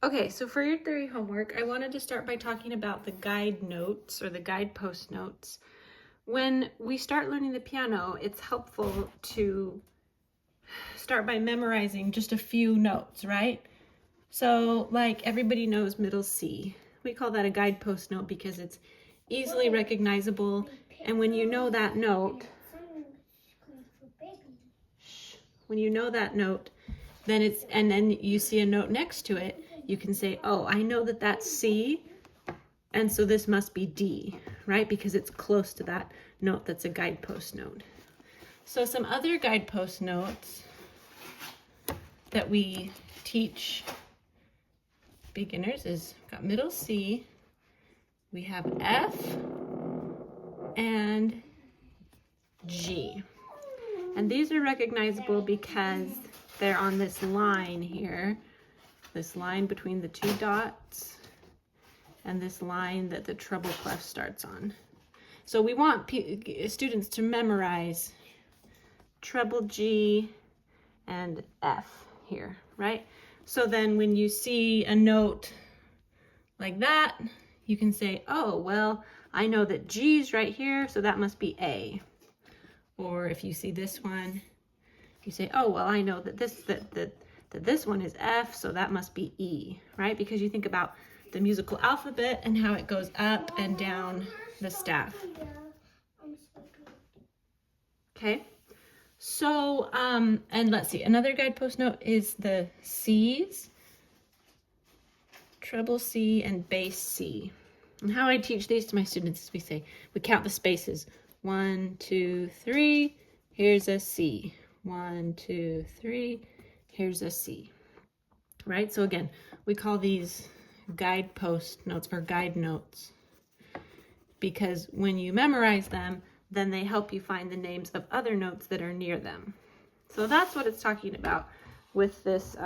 Okay, so for your theory homework, I wanted to start by talking about the guide notes or the guidepost notes. When we start learning the piano, it's helpful to start by memorizing just a few notes, right? So like everybody knows middle C. We call that a guidepost note because it's easily recognizable. And when you know that note, when you know that note, then and then you see a note next to it, you can say, oh, I know that that's C, and so this must be D, right? Because it's close to that note that's a guidepost note. So some other guidepost notes that we teach beginners is got middle C, we have F and G. And these are recognizable because they're on this line here, this line between the two dots and this line that the treble clef starts on. So we want students to memorize treble G and F here, right? So then when you see a note like that, you can say, oh, well, I know that G's right here, so that must be A. Or if you see this one, you say, oh, well, I know that this one is F, so that must be E, right? Because you think about the musical alphabet and how it goes up and down the staff. Okay, so, and let's see, another guidepost note is the C's, treble C and bass C. And how I teach these to my students is we count the spaces. 1, 2, 3, here's a C. 1, 2, 3, here's a C. Right? So again, we call these guidepost notes or guide notes because when you memorize them, then they help you find the names of other notes that are near them. So that's what it's talking about with this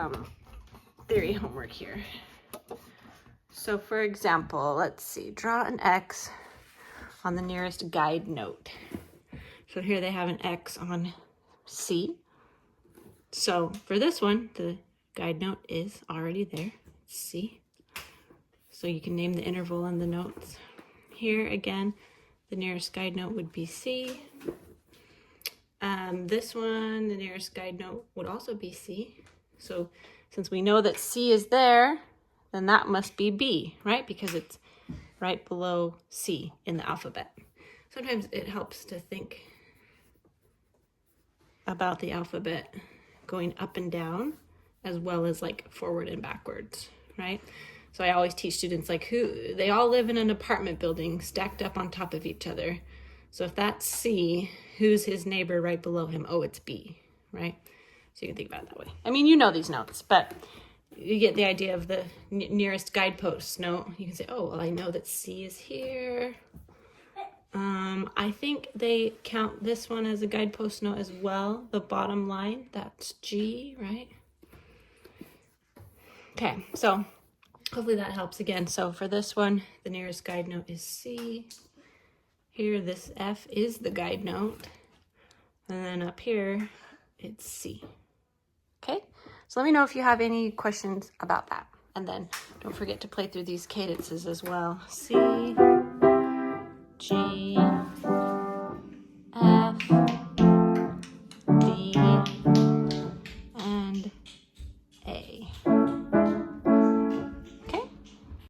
theory homework here. So for example, let's see, draw an X on the nearest guide note. So here they have an X on C. So for this one, the guide note is already there, C. So you can name the interval and the notes. Here again, the nearest guide note would be C. This one, the nearest guide note would also be C. So since we know that C is there, then that must be B, right? Because it's right below C in the alphabet. Sometimes it helps to think about the alphabet going up and down as well as like forward and backwards, right? So I always teach students they all live in an apartment building stacked up on top of each other. So if that's C, who's his neighbor right below him? Oh, it's B, right? So you can think about it that way. I mean, you know these notes, but you get the idea of the nearest guidepost note. You can say, oh, well, I know that C is here. I think they count this one as a guidepost note as well. The bottom line, that's G, right? Okay, so hopefully that helps again. So for this one, the nearest guide note is C. Here, this F is the guide note. And then up here, it's C. Okay, so let me know if you have any questions about that. And then don't forget to play through these cadences as well. C, G, F,